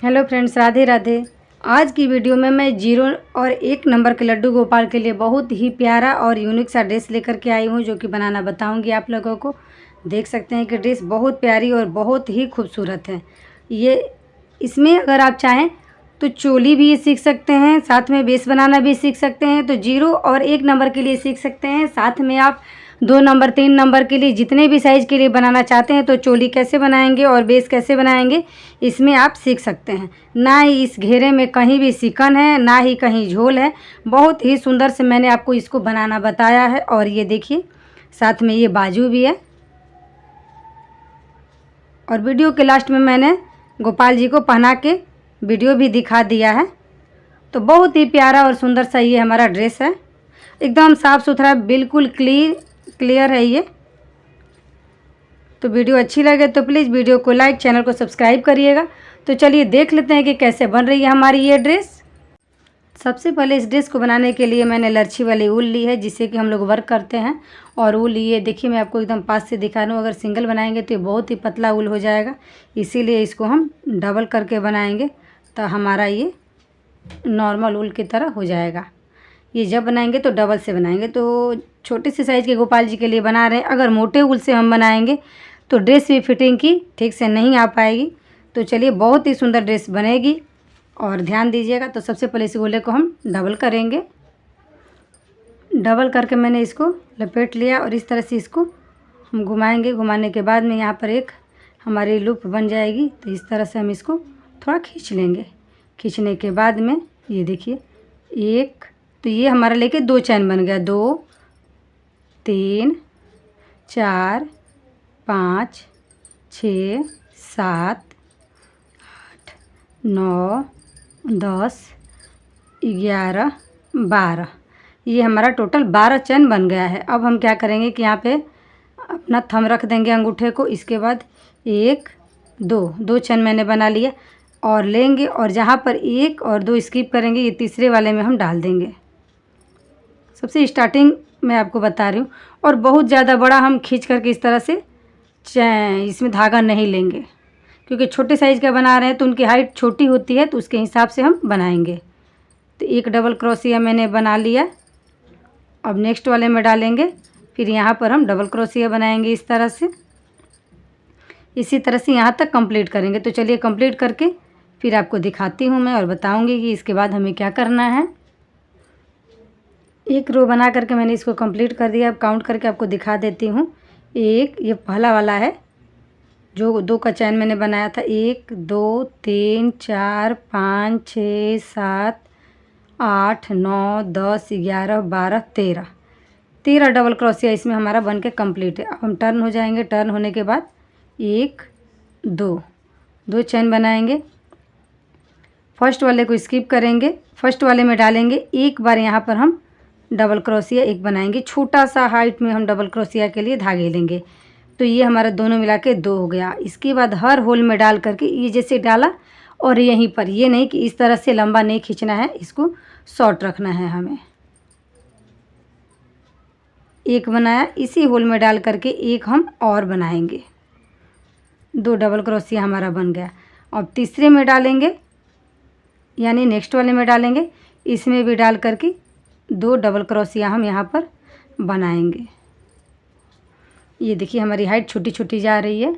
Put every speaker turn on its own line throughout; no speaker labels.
Hello friends, Radhe Radhe. आज की video में मैं 0 और 1 नंबर के लड्डू गोपाल के लिए बहुत ही प्यारा और यूनिक सा ड्रेस लेकर के आई हूँ, जो कि बनाना बताऊँगी आप लोगों को। देख सकते हैं कि ड्रेस बहुत प्यारी और बहुत ही खूबसूरत है। ये इसमें अगर आप चाहें तो चोली भी सीख सकते हैं, साथ में बेस बनाना भी सीख सकते हैं। तो 0 और 1 नंबर के लिए सीख सकते हैं, साथ में आप 2 नंबर 3 नंबर के लिए जितने भी साइज़ के लिए बनाना चाहते हैं तो चोली कैसे बनाएंगे और बेस कैसे बनाएंगे इसमें आप सीख सकते हैं। ना ही इस घेरे में कहीं भी सिकन है, ना ही कहीं झोल है। बहुत ही सुंदर से मैंने आपको इसको बनाना बताया है। और ये देखिए, साथ में ये बाजू भी है। और वीडियो के लास्ट में मैंने गोपाल जी को पहना के वीडियो भी दिखा दिया है। तो बहुत ही प्यारा और सुंदर सा ये हमारा ड्रेस है। एकदम साफ़ सुथरा, बिल्कुल क्लियर है ये। तो वीडियो अच्छी लगे तो प्लीज़ वीडियो को लाइक, चैनल को सब्सक्राइब करिएगा। तो चलिए देख लेते हैं कि कैसे बन रही है हमारी ये ड्रेस। सबसे पहले इस ड्रेस को बनाने के लिए मैंने लच्छी वाली ऊल ली है, जिससे कि हम लोग वर्क करते हैं। और ऊल ये देखिए, मैं आपको एकदम पास से दिखा रहा हूँ। अगर सिंगल बनाएंगे तो ये बहुत ही पतला ऊल हो जाएगा, इसीलिए इसको हम डबल करके बनाएंगे तो हमारा ये नॉर्मल ऊल की तरह हो जाएगा। ये जब बनाएंगे तो डबल से बनाएंगे। तो छोटे से साइज़ के गोपाल जी के लिए बना रहे हैं। अगर मोटे ऊल से हम बनाएंगे तो ड्रेस भी फिटिंग की ठीक से नहीं आ पाएगी। तो चलिए, बहुत ही सुंदर ड्रेस बनेगी और ध्यान दीजिएगा। तो सबसे पहले इस गोले को हम डबल करेंगे। डबल करके मैंने इसको लपेट लिया और इस तरह से इसको हम घुमाएंगे। घुमाने के बाद में यहाँ पर एक हमारी लूप बन जाएगी। तो इस तरह से हम इसको थोड़ा खींच लेंगे। खींचने के बाद में ये देखिए, एक तो ये हमारा लेके 2 चैन बन गया। 2 3 4 5 6 7 8 9 10 11 12, ये हमारा टोटल 12 चैन बन गया है। अब हम क्या करेंगे कि यहाँ पे अपना थंब रख देंगे अंगूठे को। इसके बाद 1 2 चैन मैंने बना लिया और लेंगे, और जहाँ पर 1 और 2 स्किप करेंगे, ये तीसरे वाले में हम डाल देंगे। सबसे स्टार्टिंग में आपको बता रही हूँ। और बहुत ज़्यादा बड़ा हम खींच करके इस तरह से इसमें धागा नहीं लेंगे, क्योंकि छोटे साइज़ का बना रहे हैं तो उनकी हाइट छोटी होती है, तो उसके हिसाब से हम बनाएंगे। तो एक डबल क्रोशिया मैंने बना लिया। अब नेक्स्ट वाले में डालेंगे, फिर यहाँ पर हम डबल क्रोशिया बनाएंगे इस तरह से। इसी तरह से यहाँ तक कंप्लीट करेंगे। तो चलिए, कंप्लीट करके फिर आपको दिखाती हूँ मैं और बताऊँगी कि इसके बाद हमें क्या करना है। एक रो बना करके मैंने इसको कंप्लीट कर दिया। अब काउंट करके आपको दिखा देती हूँ। एक ये पहला वाला है, जो 2 का चैन मैंने बनाया था। 1 2 3 4 5 6 7 8 9 10 11 12 13 डबल क्रोशिया इसमें हमारा बन के कम्प्लीट है। अब हम टर्न हो जाएंगे। टर्न होने के बाद 1 2 चैन बनाएंगे। फर्स्ट वाले को स्किप करेंगे, फर्स्ट वाले में डालेंगे। एक बार यहाँ पर हम डबल क्रोशिया एक बनाएंगे। छोटा सा हाइट में हम डबल क्रोशिया के लिए धागे लेंगे। तो ये हमारा दोनों मिला के 2 हो गया। इसके बाद हर होल में डाल करके ये जैसे डाला, और यहीं पर ये नहीं कि इस तरह से लंबा नहीं खींचना है, इसको शॉर्ट रखना है हमें। एक बनाया, इसी होल में डाल करके एक हम और बनाएंगे। 2 डबल क्रोशिया हमारा बन गया। अब तीसरे में डालेंगे, यानी नेक्स्ट वाले में डालेंगे। इसमें भी डाल करके 2 डबल क्रोशिया हम यहाँ पर बनाएंगे। ये देखिए, हमारी हाइट छोटी छोटी जा रही है।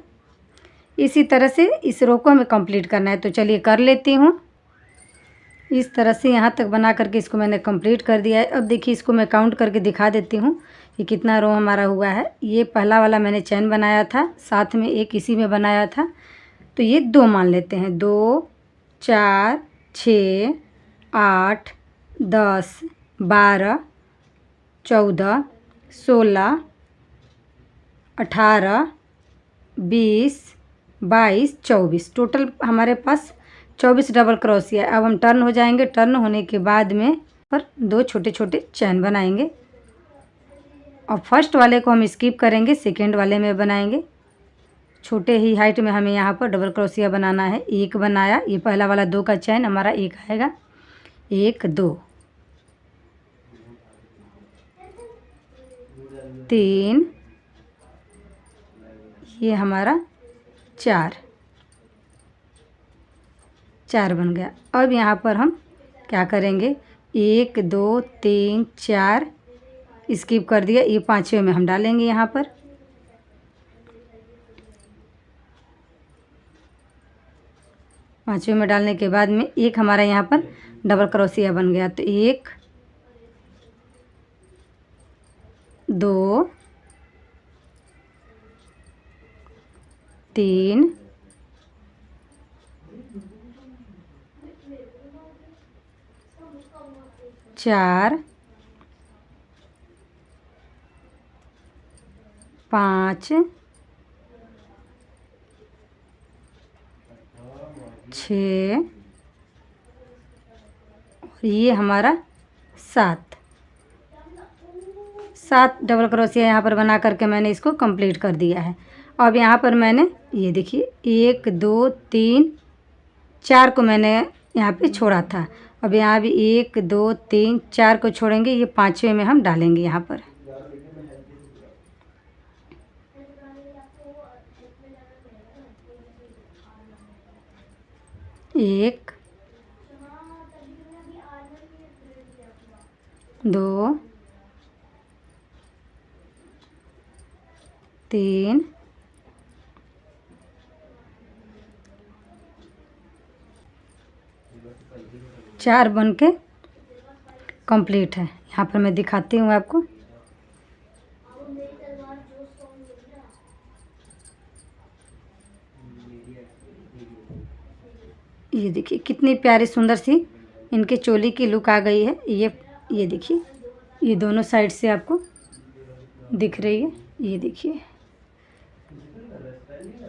इसी तरह से इस रो को हमें कंप्लीट करना है। तो चलिए कर लेती हूँ। इस तरह से यहाँ तक बना करके इसको मैंने कंप्लीट कर दिया है। अब देखिए, इसको मैं काउंट करके दिखा देती हूँ कि कितना रो हमारा हुआ है। ये पहला वाला मैंने चैन बनाया था, साथ में एक इसी में बनाया था, तो ये 2 मान लेते हैं। 2 4 6 8 10 12 14 16 18 20 22 24, टोटल हमारे पास 24 डबल क्रोशिया है। अब हम टर्न हो जाएंगे। टर्न होने के बाद में पर 2 छोटे छोटे चैन बनाएंगे, और फर्स्ट वाले को हम स्किप करेंगे, सेकेंड वाले में बनाएंगे। छोटे ही हाइट में हमें यहाँ पर डबल क्रोशिया बनाना है। एक बनाया, ये पहला वाला 2 का चैन हमारा एक आएगा। 1 2 3, ये हमारा 4, 4 बन गया। अब यहाँ पर हम क्या करेंगे, 1 2 3 4 स्किप कर दिया, ये 5वें में हम डालेंगे यहाँ पर। पाँचवें में डालने के बाद में एक हमारा यहाँ पर डबल क्रोशिया बन गया। तो 1 2 3 4 5 6 और ये हमारा 7 डबल क्रोशिया यहाँ पर बना करके मैंने इसको कंप्लीट कर दिया है। अब यहाँ पर मैंने ये देखिए 1 2 3 4 को मैंने यहाँ पे छोड़ा था। अब यहाँ भी 1 2 3 4 को छोड़ेंगे, ये 5वें में हम डालेंगे यहाँ पर। एक 2 3 4 बन के कंप्लीट है। यहाँ पर मैं दिखाती हूँ आपको। ये देखिए कितनी प्यारी सुंदर सी इनके चोली की लुक आ गई है। ये देखिए, ये दोनों साइड से आपको दिख रही है। ये देखिए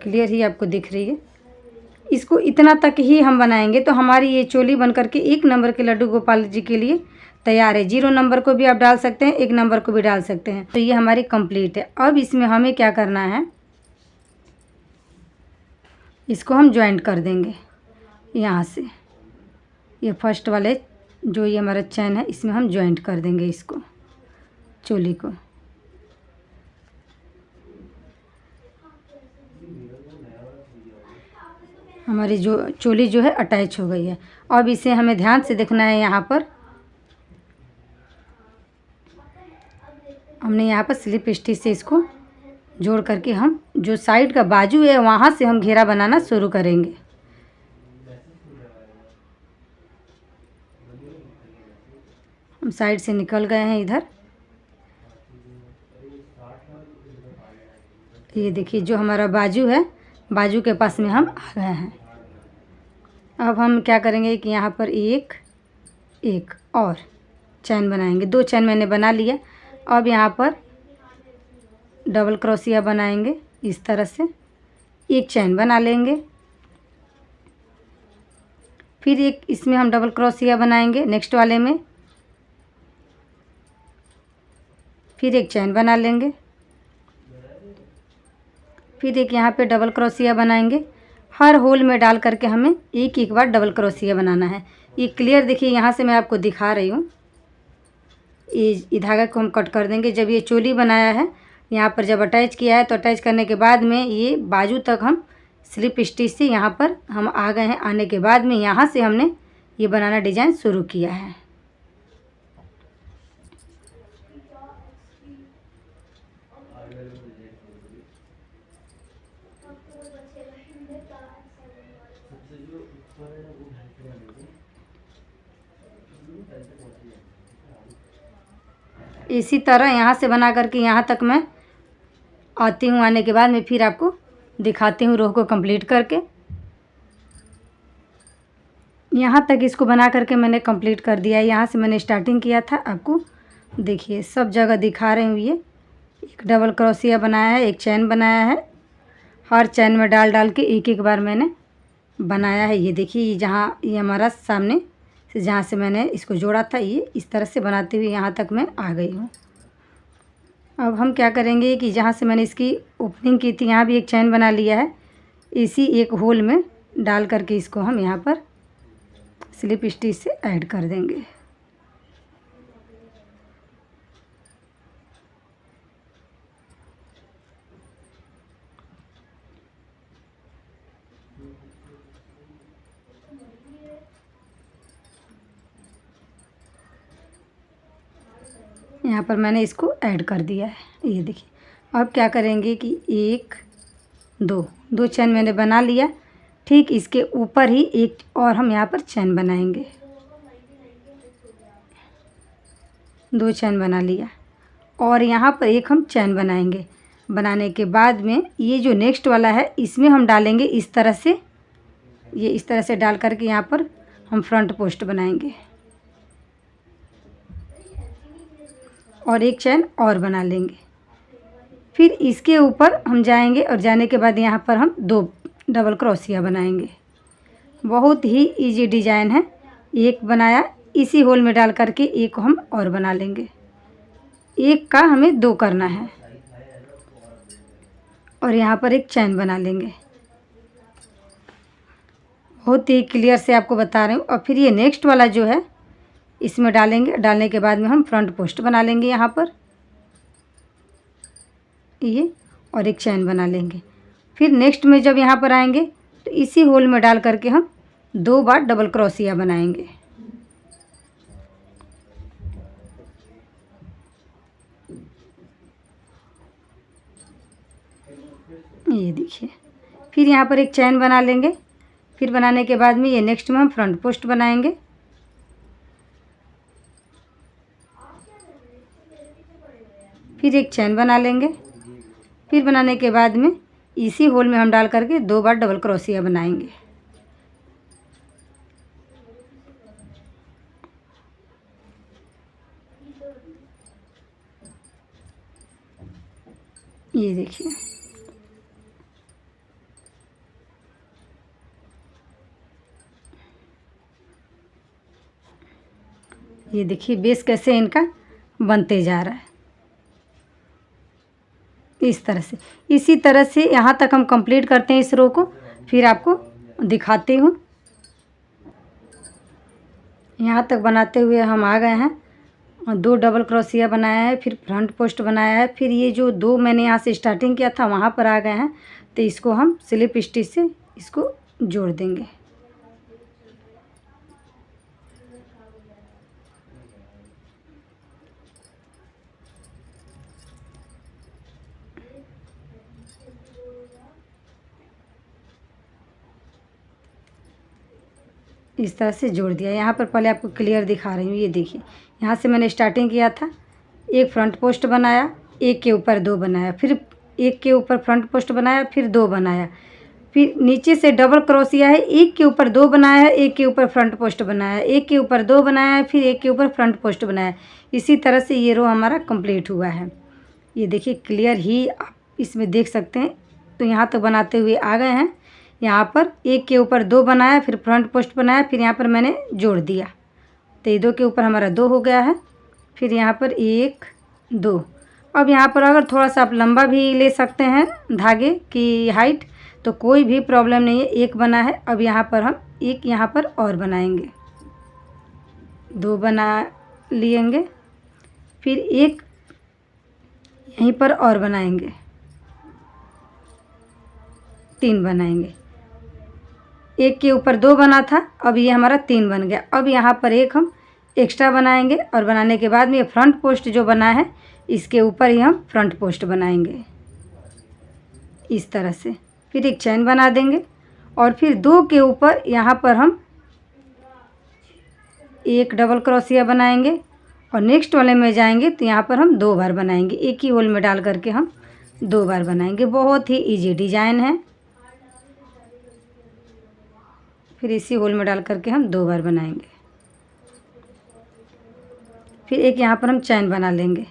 क्लियर ही आपको दिख रही है। इसको इतना तक ही हम बनाएंगे तो हमारी ये चोली बन करके 1 नंबर के लड्डू गोपाल जी के लिए तैयार है। 0 नंबर को भी आप डाल सकते हैं, 1 नंबर को भी डाल सकते हैं। तो ये हमारी कंप्लीट है। अब इसमें हमें क्या करना है, इसको हम ज्वाइंट कर देंगे यहाँ से। ये फर्स्ट वाले जो ये हमारा चैन है इसमें हम ज्वाइंट कर देंगे इसको, चोली को। हमारी जो चोली जो है अटैच हो गई है। अब इसे हमें ध्यान से देखना है। यहाँ पर हमने यहाँ पर स्लिप स्टिच से इसको जोड़ करके हम जो साइड का बाजू है वहाँ से हम घेरा बनाना शुरू करेंगे। हम साइड से निकल गए हैं इधर। ये देखिए जो हमारा बाजू है, बाजू के पास में हम आ गए हैं। अब हम क्या करेंगे कि यहाँ पर एक और चैन बनाएंगे। 2 चैन मैंने बना लिया। अब यहाँ पर डबल क्रोशिया बनाएंगे इस तरह से, 1 चैन बना लेंगे। फिर एक इसमें हम डबल क्रोशिया बनाएंगे नेक्स्ट वाले में, फिर 1 चैन बना लेंगे। फिर एक यहाँ पे डबल क्रोशिया बनाएंगे। हर होल में डाल करके हमें एक बार डबल क्रोशिया बनाना है। ये क्लियर देखिए, यहाँ से मैं आपको दिखा रही हूँ। ये धागा को हम कट कर देंगे। जब ये चोली बनाया है यहाँ पर जब अटैच किया है तो अटैच करने के बाद में ये बाजू तक हम स्लिप स्टिच से यहाँ पर हम आ गए हैं। आने के बाद में यहाँ से हमने ये बनाना डिज़ाइन शुरू किया है। इसी तरह यहाँ से बना करके यहाँ तक मैं आती हूँ। आने के बाद में फिर आपको दिखाती हूँ रो को कंप्लीट करके। यहाँ तक इसको बना करके मैंने कंप्लीट कर दिया है। यहाँ से मैंने स्टार्टिंग किया था, आपको देखिए सब जगह दिखा रही हूँ। ये एक डबल क्रोशिया बनाया है, 1 चैन बनाया है। हर चैन में डाल के एक बार मैंने बनाया है। ये देखिए ये जहाँ ये हमारा सामने से जहाँ से मैंने इसको जोड़ा था, ये इस तरह से बनाते हुए यहाँ तक मैं आ गई हूँ। अब हम क्या करेंगे कि जहाँ से मैंने इसकी ओपनिंग की थी यहाँ भी 1 चैन बना लिया है। इसी एक होल में डाल करके इसको हम यहाँ पर स्लिप स्टिच से ऐड कर देंगे। यहाँ पर मैंने इसको ऐड कर दिया है। ये देखिए अब क्या करेंगे कि 1 2 चैन मैंने बना लिया। ठीक इसके ऊपर ही एक और हम यहाँ पर चैन बनाएंगे। 2 चैन बना लिया और यहाँ पर एक हम चैन बनाएंगे। बनाने के बाद में ये जो नेक्स्ट वाला है इसमें हम डालेंगे इस तरह से, ये इस तरह से डाल करके यहाँ पर हम फ्रंट पोस्ट बनाएंगे और एक चैन और बना लेंगे। फिर इसके ऊपर हम जाएंगे और जाने के बाद यहाँ पर हम 2 डबल क्रोशिया बनाएंगे। बहुत ही इजी डिजाइन है। एक बनाया, इसी होल में डाल करके एक हम और बना लेंगे। एक का हमें 2 करना है और यहाँ पर एक चैन बना लेंगे। बहुत ही क्लियर से आपको बता रही हूँ। और फिर ये नेक्स्ट वाला जो है इसमें डालेंगे। डालने के बाद में हम फ्रंट पोस्ट बना लेंगे यहाँ पर ये, और एक चैन बना लेंगे। फिर नेक्स्ट में जब यहाँ पर आएंगे तो इसी होल में डाल करके हम 2 बार डबल क्रोशिया बनाएंगे। ये देखिए फिर यहाँ पर एक चैन बना लेंगे। फिर बनाने के बाद में ये नेक्स्ट में हम फ्रंट पोस्ट बनाएंगे। फिर एक चैन बना लेंगे। फिर बनाने के बाद में इसी होल में हम डाल करके 2 बार डबल क्रोशिया बनाएंगे। ये देखिए ये देखिए बेस कैसे इनका बनते जा रहा है। इस तरह से, इसी तरह से यहाँ तक हम कंप्लीट करते हैं इस रो को। फिर आपको दिखाती हूँ। यहाँ तक बनाते हुए हम आ गए हैं और 2 डबल क्रोशिया बनाया है, फिर फ्रंट पोस्ट बनाया है। फिर ये जो 2 मैंने यहाँ से स्टार्टिंग किया था वहाँ पर आ गए हैं, तो इसको हम स्लिप स्टिच से इसको जोड़ देंगे। इस तरह से जोड़ दिया। यहाँ पर पहले आपको क्लियर दिखा रही हूँ। ये देखिए यहाँ से मैंने स्टार्टिंग किया था, एक फ्रंट पोस्ट बनाया, एक के ऊपर 2 बनाया, फिर एक के ऊपर फ्रंट पोस्ट बनाया, फिर 2 बनाया, फिर नीचे से डबल क्रोशिया है, एक के ऊपर 2 बनाया है, एक के ऊपर फ्रंट पोस्ट बनाया, एक के ऊपर 2 बनाया है, फिर एक के ऊपर फ्रंट पोस्ट बनाया। इसी तरह से ये रो हमारा कंप्लीट हुआ है। ये देखिए क्लियर ही आप इसमें देख सकते हैं। तो यहाँ तक बनाते हुए आ गए हैं। यहाँ पर एक के ऊपर 2 बनाया, फिर फ्रंट पोस्ट बनाया, फिर यहाँ पर मैंने जोड़ दिया, तो ये 2 के ऊपर हमारा 2 हो गया है। फिर यहाँ पर 1 2। अब यहाँ पर अगर थोड़ा सा आप लंबा भी ले सकते हैं धागे की हाइट, तो कोई भी प्रॉब्लम नहीं है। 1 बना है, अब यहाँ पर हम एक यहाँ पर और बनाएंगे, 2 बना लेंगे, फिर एक यहीं पर और बनाएंगे, 3 बनाएंगे। एक के ऊपर 2 बना था, अब ये हमारा 3 बन गया। अब यहाँ पर एक हम एक्स्ट्रा बनाएंगे और बनाने के बाद में ये फ्रंट पोस्ट जो बना है इसके ऊपर ही हम फ्रंट पोस्ट बनाएंगे इस तरह से। फिर एक चैन बना देंगे और फिर 2 के ऊपर यहाँ पर हम एक डबल क्रोशिया बनाएंगे और नेक्स्ट वाले में जाएंगे तो यहाँ पर हम 2 बार बनाएंगे। एक ही होल में डाल करके हम 2 बार बनाएंगे। बहुत ही इजी डिजाइन है। फिर इसी होल में डाल करके हम 2 बार बनाएंगे। फिर एक यहाँ पर हम चैन बना लेंगे।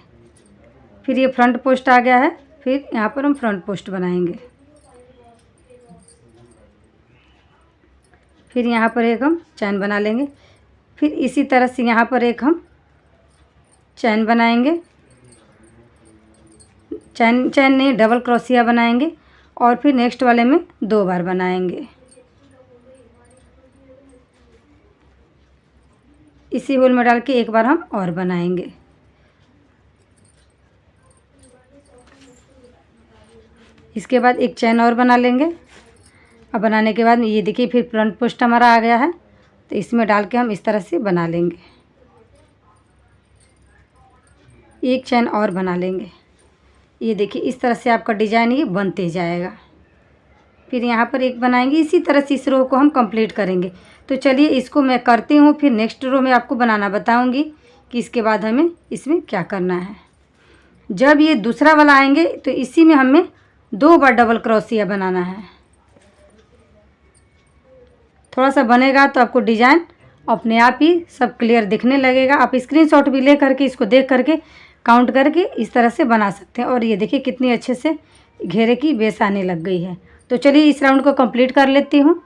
फिर ये फ्रंट पोस्ट आ गया है, फिर यहाँ पर हम फ्रंट पोस्ट बनाएंगे। फिर यहाँ पर एक हम चैन बना लेंगे। फिर इसी तरह से यहाँ पर एक हम चैन बनाएंगे, चैन नहीं डबल क्रोशिया बनाएंगे और फिर नेक्स्ट वाले में 2 बार बनाएंगे। इसी होल में डाल के एक बार हम और बनाएंगे। इसके बाद एक चैन और बना लेंगे। अब बनाने के बाद ये देखिए फिर फ्रंट पोस्ट हमारा आ गया है, तो इसमें डाल के हम इस तरह से बना लेंगे। एक चैन और बना लेंगे। ये देखिए इस तरह से आपका डिजाइन ये बनते जाएगा। फिर यहाँ पर एक बनाएंगे, इसी तरह से इस रो को हम कंप्लीट करेंगे। तो चलिए इसको मैं करती हूँ, फिर नेक्स्ट रो में आपको बनाना बताऊँगी कि इसके बाद हमें इसमें क्या करना है। जब ये दूसरा वाला आएंगे तो इसी में हमें 2 बार डबल क्रोशिया बनाना है। थोड़ा सा बनेगा तो आपको डिजाइन अपने आप ही सब क्लियर दिखने लगेगा। आप स्क्रीनशॉट भी ले करके इसको देख करके काउंट करके इस तरह से बना सकते हैं। और ये देखिए कितनी अच्छे से घेरे की बेस आने लग गई है। तो चलिए इस राउंड को कंप्लीट कर लेती हूँ।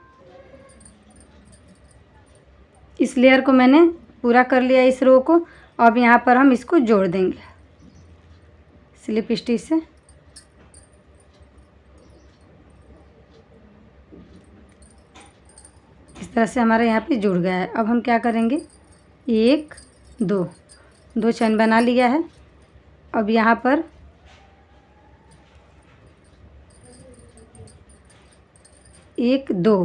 इस लेयर को मैंने पूरा कर लिया इस रो को। अब यहाँ पर हम इसको जोड़ देंगे स्लिप स्टिच से। इस तरह से हमारा यहाँ पे जुड़ गया है। अब हम क्या करेंगे, 1 2 चैन बना लिया है। अब यहाँ पर एक दो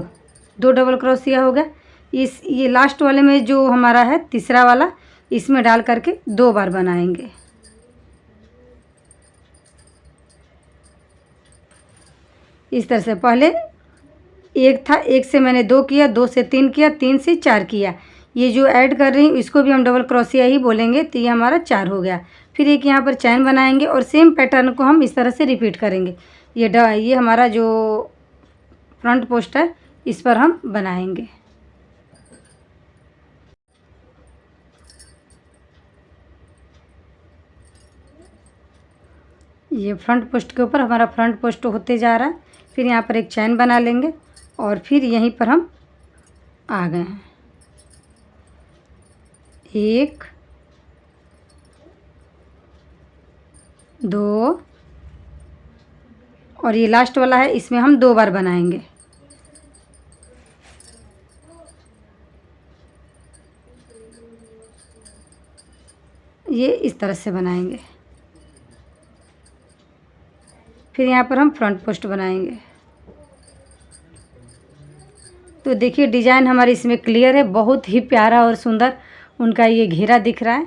डबल क्रोशिया हो गया। ये लास्ट वाले में जो हमारा है तीसरा वाला, इसमें डाल करके 2 बार बनाएंगे। इस तरह से पहले एक था, एक से मैंने 2 किया, 2 से 3 किया, 3 से 4 किया। ये जो ऐड कर रही हूँ इसको भी हम डबल क्रोशिया ही बोलेंगे। तो ये हमारा 4 हो गया। फिर एक यहाँ पर चैन बनाएंगे और सेम पैटर्न को हम इस तरह से रिपीट करेंगे। ये हमारा जो फ्रंट पोस्ट है इस पर हम बनाएंगे। ये फ्रंट पोस्ट के ऊपर हमारा फ्रंट पोस्ट होते जा रहा है। फिर यहाँ पर एक चैन बना लेंगे और फिर यहीं पर हम आ गए हैं। 1 2 और ये लास्ट वाला है, इसमें हम 2 बार बनाएंगे। ये इस तरह से बनाएंगे। फिर यहाँ पर हम फ्रंट पोस्ट बनाएंगे। तो देखिए डिज़ाइन हमारी इसमें क्लियर है। बहुत ही प्यारा और सुंदर उनका ये घेरा दिख रहा है।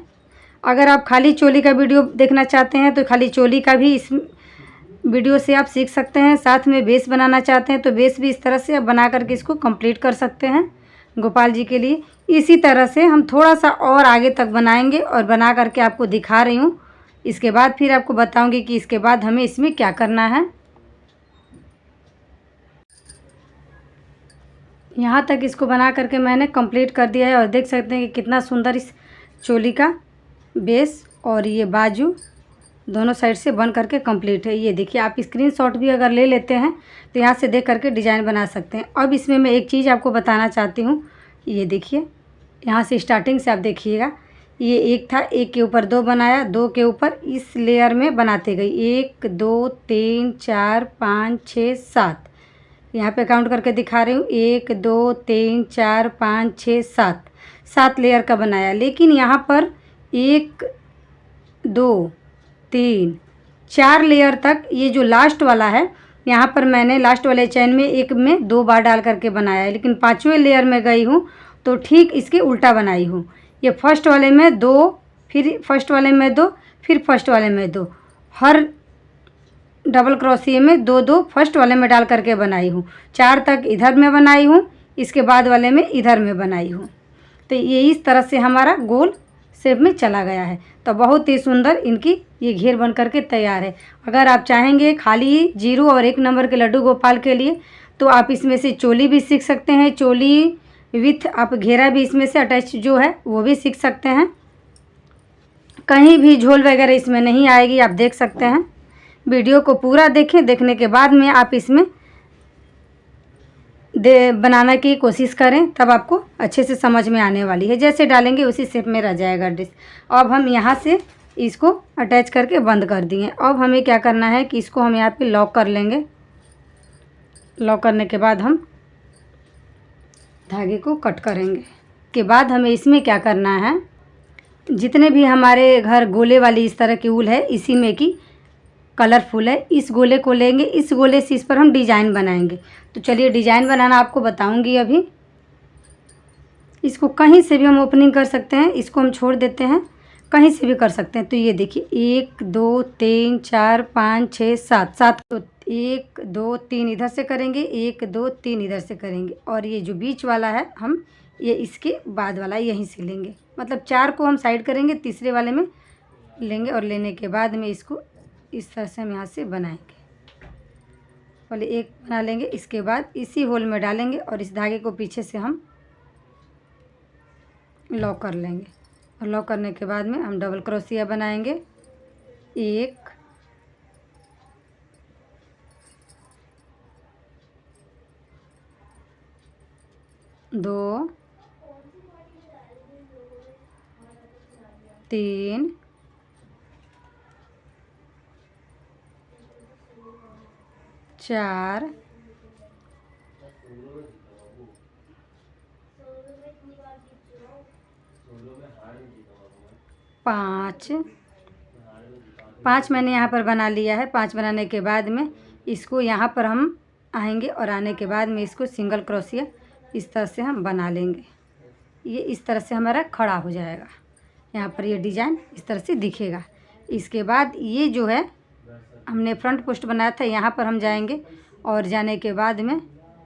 अगर आप खाली चोली का वीडियो देखना चाहते हैं तो खाली चोली का भी इस वीडियो से आप सीख सकते हैं। साथ में बेस बनाना चाहते हैं तो बेस भी इस तरह से आप बना करके इसको कंप्लीट कर सकते हैं गोपाल जी के लिए। इसी तरह से हम थोड़ा सा और आगे तक बनाएंगे और बना करके आपको दिखा रही हूँ। इसके बाद फिर आपको बताऊंगी कि इसके बाद हमें इसमें क्या करना है। यहाँ तक इसको बना करके मैंने कंप्लीट कर दिया है और देख सकते हैं कि कितना सुंदर इस चोली का बेस और ये बाजू दोनों साइड से बन करके कंप्लीट है। ये देखिए आप स्क्रीनशॉट भी अगर ले लेते हैं तो यहाँ से देख करके डिज़ाइन बना सकते हैं। अब इसमें मैं एक चीज़ आपको बताना चाहती हूँ। ये देखिए यहाँ से स्टार्टिंग से आप देखिएगा, ये एक था, एक के ऊपर 2 बनाया, 2 के ऊपर इस लेयर में बनाते गई 1 2 3 4 5 6 7। यहाँ पे काउंट करके दिखा रही हूँ 1 2 3 4 5 6 7 लेयर का बनाया। लेकिन यहाँ पर 1 2 3 4 लेयर तक ये जो लास्ट वाला है, यहाँ पर मैंने लास्ट वाले चैन में एक में 2 बार डाल करके बनाया है। लेकिन 5वें लेयर में गई हूँ तो ठीक इसके उल्टा बनाई हूँ। ये फर्स्ट वाले में 2, फिर फर्स्ट वाले में 2, फिर फर्स्ट वाले में 2, हर डबल क्रोशिया में 2 फर्स्ट वाले में डाल करके बनाई हूँ। 4 तक इधर में बनाई हूँ, इसके बाद वाले में इधर में बनाई हूँ। तो ये इस तरह से हमारा गोल शेप में चला गया है। तो बहुत ही सुंदर इनकी ये घेर बन करके तैयार है। अगर आप चाहेंगे खाली 0 और 1 नंबर के लड्डू गोपाल के लिए तो आप इसमें से चोली भी सीख सकते हैं। चोली विथ आप घेरा भी इसमें से अटैच जो है वो भी सीख सकते हैं। कहीं भी झोल वगैरह इसमें नहीं आएगी, आप देख सकते हैं। वीडियो को पूरा देखें, देखने के बाद में आप इसमें बनाने की कोशिश करें, तब आपको अच्छे से समझ में आने वाली है। जैसे डालेंगे उसी शेप में रह जाएगा डिश। अब हम यहाँ से इसको अटैच करके बंद कर दिए। अब हमें क्या करना है कि इसको हम यहाँ पे लॉक कर लेंगे। लॉक करने के बाद हम धागे को कट करेंगे। के बाद हमें इसमें क्या करना है, जितने भी हमारे घर गोले वाली इस तरह की ऊल है, इसी में की कलरफुल है, इस गोले को लेंगे। इस गोले से इस पर हम डिज़ाइन बनाएंगे। तो चलिए डिज़ाइन बनाना आपको बताऊंगी अभी। इसको कहीं से भी हम ओपनिंग कर सकते हैं, इसको हम छोड़ देते हैं। कहीं से भी कर सकते हैं। तो ये देखिए 1 2 3 4 5 6 7 7, तो 1 2 3 इधर से करेंगे, 1 2 3 इधर से करेंगे, और ये जो बीच वाला है हम ये इसके बाद वाला यहीं से लेंगे, मतलब 4 को हम साइड करेंगे, तीसरे वाले में लेंगे, और लेने के बाद में इसको इस तरह से हम यहाँ से बनाएंगे। पहले एक बना लेंगे, इसके बाद इसी होल में डालेंगे और इस धागे को पीछे से हम लॉक कर लेंगे, और लॉक करने के बाद में हम डबल क्रोशिया बनाएंगे। 1 2 3 4 5 मैंने यहाँ पर बना लिया है। 5 बनाने के बाद में इसको यहाँ पर हम आएंगे, और आने के बाद में इसको सिंगल क्रोशिया इस तरह से हम बना लेंगे। ये इस तरह से हमारा खड़ा हो जाएगा, यहाँ पर ये डिज़ाइन इस तरह से दिखेगा। इसके बाद ये जो है हमने फ्रंट पोस्ट बनाया था, यहाँ पर हम जाएंगे, और जाने के बाद में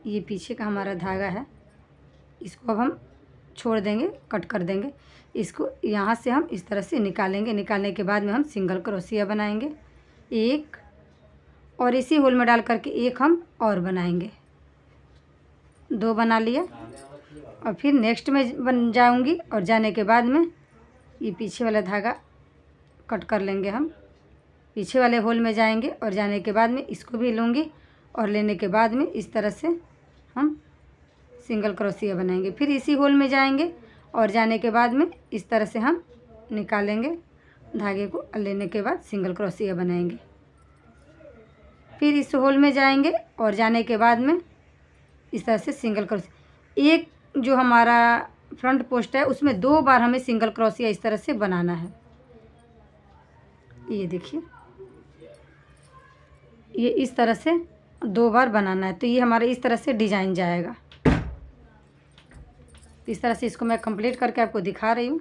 ये पीछे का हमारा धागा है, इसको अब हम छोड़ देंगे, कट कर देंगे। इसको यहाँ से हम इस तरह से निकालेंगे। निकालने के बाद में हम सिंगल क्रोशिया बनाएंगे 1, और इसी होल में डाल करके एक हम और बनाएंगे, 2 बना लिया। और फिर नेक्स्ट में बन जाऊंगी, और जाने के बाद में ये पीछे वाला धागा कट कर लेंगे। हम पीछे वाले होल में जाएंगे, और जाने के बाद में इसको भी लूँगी, और लेने के बाद में इस तरह से हम सिंगल क्रोशिया बनाएंगे। फिर इसी होल में जाएंगे, और जाने के बाद में इस तरह से हम निकालेंगे धागे को, और लेने के बाद सिंगल क्रोशिया बनाएंगे। फिर इस होल में जाएंगे, और जाने के बाद में इस तरह से सिंगल क्रोशिया, एक जो हमारा फ्रंट पोस्ट है उसमें 2 बार हमें सिंगल क्रोशिया इस तरह से बनाना है। ये देखिए, ये इस तरह से 2 बार बनाना है। तो ये हमारा इस तरह से डिज़ाइन जाएगा। इस तरह से इसको मैं कंप्लीट करके आपको दिखा रही हूँ।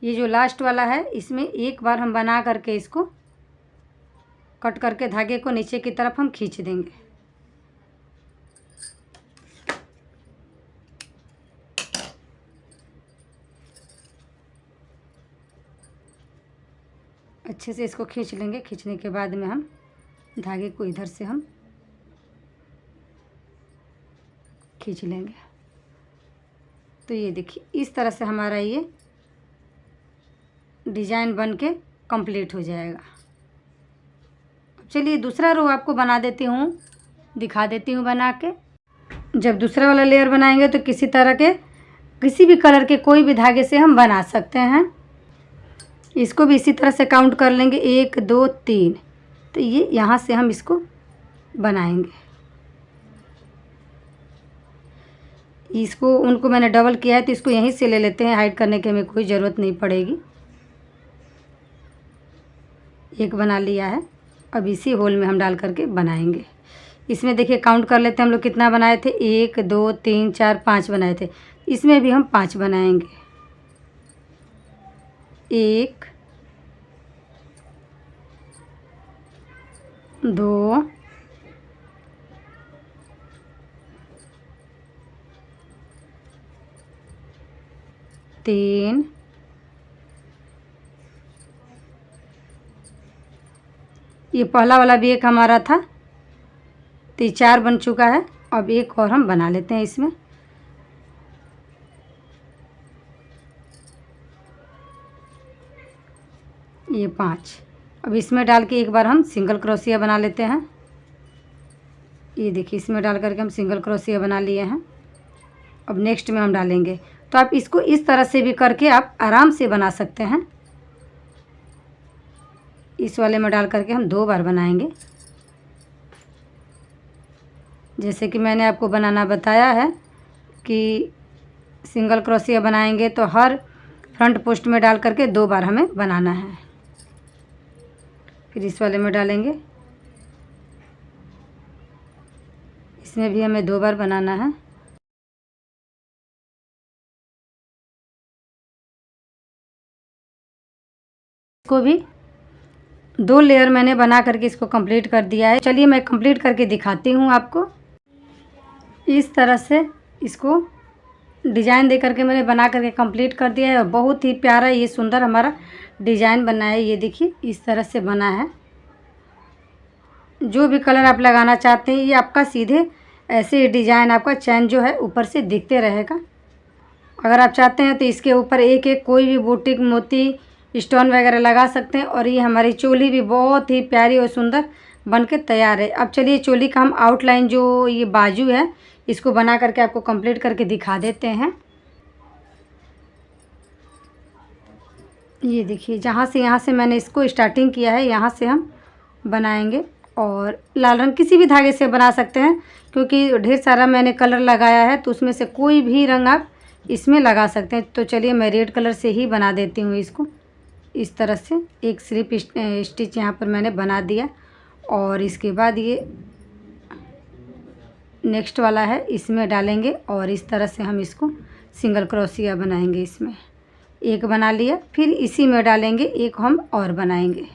ये जो लास्ट वाला है इसमें एक बार हम बना करके इसको कट करके धागे को नीचे की तरफ हम खींच देंगे। अच्छे से इसको खींच लेंगे। खींचने के बाद में हम धागे को इधर से हम खींच लेंगे। तो ये देखिए इस तरह से हमारा ये डिज़ाइन बन के कंप्लीट हो जाएगा। अब चलिए दूसरा रो आपको बना देती हूँ, दिखा देती हूँ बना के। जब दूसरा वाला लेयर बनाएंगे तो किसी तरह के किसी भी कलर के कोई भी धागे से हम बना सकते हैं। इसको भी इसी तरह से काउंट कर लेंगे 1 2 3। तो ये यहाँ से हम इसको बनाएंगे। इसको उनको मैंने डबल किया है तो इसको यहीं से ले लेते हैं, हाइड करने की हमें कोई ज़रूरत नहीं पड़ेगी। एक बना लिया है, अब इसी होल में हम डाल करके बनाएंगे। इसमें देखिए काउंट कर लेते हैं हम लोग कितना बनाए थे, 1 2 3 4 5 बनाए थे। इसमें भी हम 5 बनाएंगे। 1 2 3 ये पहला वाला भी एक हमारा था, तो ये 4 बन चुका है। अब एक और हम बना लेते हैं इसमें। ये 5। अब इसमें डाल के एक बार हम सिंगल क्रोशिया बना लेते हैं। ये देखिए इसमें डाल करके हम सिंगल क्रोशिया बना लिए हैं। अब नेक्स्ट में हम डालेंगे। तो आप इसको इस तरह से भी करके आप आराम से बना सकते हैं। इस वाले में डाल करके हम 2 बार बनाएंगे। जैसे कि मैंने आपको बनाना बताया है कि सिंगल क्रोशिया बनाएंगे तो हर फ्रंट पोस्ट में डाल करके 2 बार हमें बनाना है। फिर इस वाले में डालेंगे, इसमें भी हमें 2 बार बनाना है। इसको भी 2 लेयर मैंने बना करके इसको कंप्लीट कर दिया है। चलिए मैं कंप्लीट करके दिखाती हूँ आपको। इस तरह से इसको डिज़ाइन दे करके मैंने बना करके कंप्लीट कर दिया है और बहुत ही प्यारा ये सुंदर हमारा डिज़ाइन बना है। ये देखिए इस तरह से बना है। जो भी कलर आप लगाना चाहते हैं ये आपका सीधे ऐसे डिज़ाइन आपका चैन जो है ऊपर से दिखते रहेगा। अगर आप चाहते हैं तो इसके ऊपर एक एक कोई भी बूटी मोती स्टोन वगैरह लगा सकते हैं। और ये हमारी चोली भी बहुत ही प्यारी और सुंदर बन के तैयार है। अब चलिए चोली का हम आउटलाइन जो ये बाजू है इसको बना करके आपको कंप्लीट करके दिखा देते हैं। ये देखिए जहाँ से यहाँ से मैंने इसको स्टार्टिंग किया है यहाँ से हम बनाएंगे। और लाल रंग किसी भी धागे से बना सकते हैं क्योंकि ढेर सारा मैंने कलर लगाया है तो उसमें से कोई भी रंग आप इसमें लगा सकते हैं। तो चलिए मैं रेड कलर से ही बना देती हूँ इसको। इस तरह से एक स्लिप स्टिच यहाँ पर मैंने बना दिया। और इसके बाद ये नेक्स्ट वाला है इसमें डालेंगे और इस तरह से हम इसको सिंगल क्रोशिया बनाएंगे। इसमें एक बना लिया, फिर इसी में डालेंगे एक हम और बनाएंगे,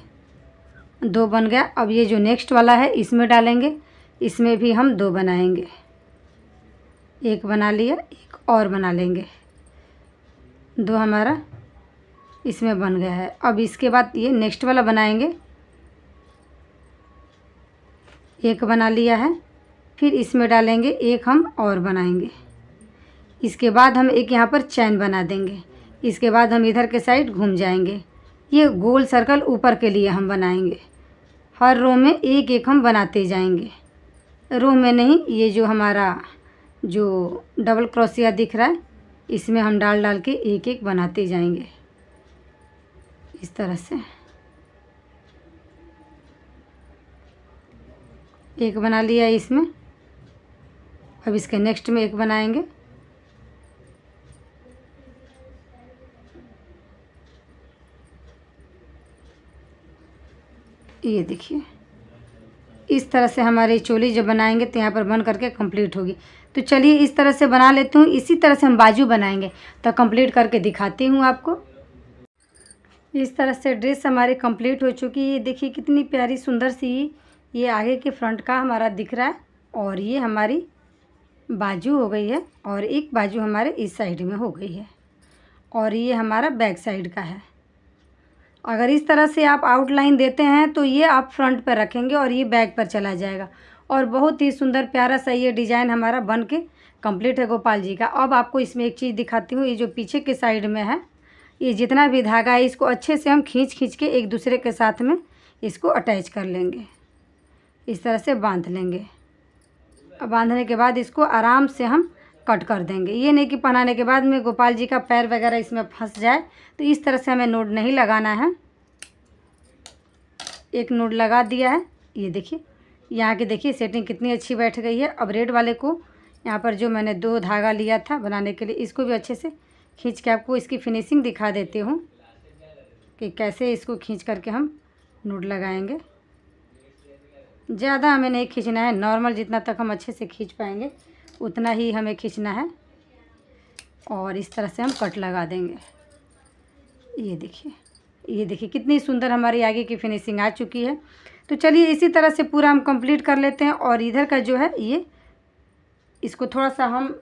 2 बन गया। अब ये जो नेक्स्ट वाला है इसमें डालेंगे, इसमें भी हम 2 बनाएंगे। एक बना लिया, एक और बना लेंगे, 2 हमारा इसमें बन गया है। अब इसके बाद ये नेक्स्ट वाला बनाएंगे, एक बना लिया है, फिर इसमें डालेंगे एक हम और बनाएंगे। इसके बाद हम एक यहाँ पर चैन बना देंगे। इसके बाद हम इधर के साइड घूम जाएंगे। ये गोल सर्कल ऊपर के लिए हम बनाएंगे। हर रो में एक एक हम बनाते जाएंगे, रो में नहीं, ये जो हमारा जो डबल क्रोशिया दिख रहा है इसमें हम डाल डाल के एक एक बनाते जाएंगे इस तरह से। एक बना लिया इसमें, अब इसके नेक्स्ट में एक बनाएंगे। ये देखिए इस तरह से हमारी चोली जब बनाएंगे तो यहाँ पर बन करके कंप्लीट होगी। तो चलिए इस तरह से बना लेती हूँ। इसी तरह से हम बाजू बनाएंगे तो कंप्लीट करके दिखाती हूँ आपको। इस तरह से ड्रेस हमारी कंप्लीट हो चुकी है। ये देखिए कितनी प्यारी सुंदर सी ये आगे के फ्रंट का हमारा दिख रहा है और ये हमारी बाजू हो गई है और एक बाजू हमारे इस साइड में हो गई है और ये हमारा बैक साइड का है। अगर इस तरह से आप आउटलाइन देते हैं तो ये आप फ्रंट पर रखेंगे और ये बैक पर चला जाएगा और बहुत ही सुंदर प्यारा सा ये डिज़ाइन हमारा बन के कंप्लीट है गोपाल जी का। अब आपको इसमें एक चीज़ दिखाती हूँ। ये जो पीछे के साइड में है ये जितना भी धागा है इसको अच्छे से हम खींच खींच के एक दूसरे के साथ में इसको अटैच कर लेंगे, इस तरह से बांध लेंगे। अब बांधने के बाद इसको आराम से हम कट कर देंगे। ये नहीं कि पहनाने के बाद में गोपाल जी का पैर वगैरह इसमें फंस जाए, तो इस तरह से हमें नोट नहीं लगाना है। एक नोट लगा दिया है। ये देखिए यहाँ की देखिए सेटिंग कितनी अच्छी बैठ गई है। अब रेड वाले को यहाँ पर जो मैंने 2 धागा लिया था बनाने के लिए इसको भी अच्छे से खींच के आपको इसकी फिनिशिंग दिखा देती हूँ कि कैसे इसको खींच करके हम नोट लगाएंगे। ज़्यादा हमें नहीं खींचना है, नॉर्मल जितना तक हम अच्छे से खींच पाएंगे उतना ही हमें खींचना है और इस तरह से हम कट लगा देंगे। ये देखिए कितनी सुंदर हमारी आगे की फिनिशिंग आ चुकी है। तो चलिए इसी तरह से पूरा हम कंप्लीट कर लेते हैं। और इधर का जो है ये इसको थोड़ा सा हम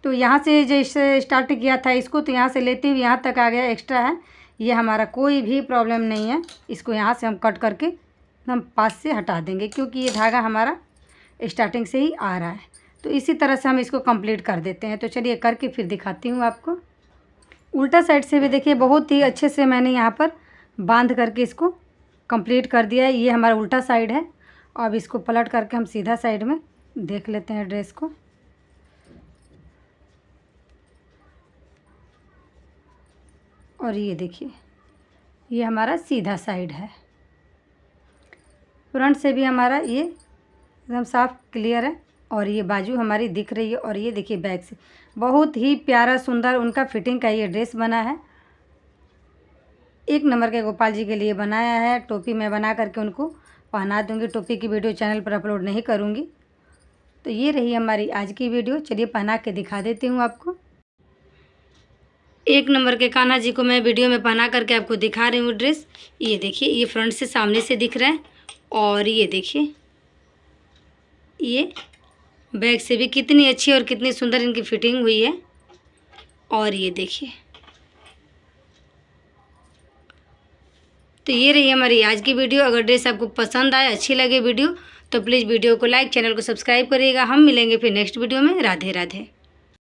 तो यहाँ से जैसे स्टार्ट किया था इसको तो यहाँ से लेते हुए यहाँ तक आ गया, एक्स्ट्रा है, ये हमारा कोई भी प्रॉब्लम नहीं है। इसको यहाँ से हम कट करके हम पास से हटा देंगे क्योंकि ये धागा हमारा स्टार्टिंग से ही आ रहा है। तो इसी तरह से हम इसको कंप्लीट कर देते हैं। तो चलिए करके फिर दिखाती हूँ आपको। उल्टा साइड से भी देखिए बहुत ही अच्छे से मैंने यहाँ पर बांध करके इसको कंप्लीट कर दिया है। ये हमारा उल्टा साइड है। अब इसको पलट करके हम सीधा साइड में देख लेते हैं ड्रेस को। और ये देखिए ये हमारा सीधा साइड है। फ्रंट से भी हमारा ये एकदम साफ क्लियर है और ये बाजू हमारी दिख रही है। और ये देखिए बैक से बहुत ही प्यारा सुंदर उनका फिटिंग का ये ड्रेस बना है। एक नंबर के गोपाल जी के लिए बनाया है। टोपी मैं बना करके उनको पहना दूंगी। टोपी की वीडियो चैनल पर अपलोड नहीं करूंगी। तो ये रही हमारी आज की वीडियो। चलिए पहना के दिखा देती हूँ आपको। एक नंबर के कान्हा जी को मैं वीडियो में पहना करके आपको दिखा रही हूँ ड्रेस। ये देखिए ये फ्रंट से सामने से दिख रहा है और ये देखिए ये बैक से भी कितनी अच्छी और कितनी सुंदर इनकी फिटिंग हुई है। और ये देखिए, तो ये रही हमारी आज की वीडियो। अगर ड्रेस आपको पसंद आए, अच्छी लगे वीडियो, तो प्लीज़ वीडियो को लाइक, चैनल को सब्सक्राइब करिएगा। हम मिलेंगे फिर नेक्स्ट वीडियो में। राधे राधे।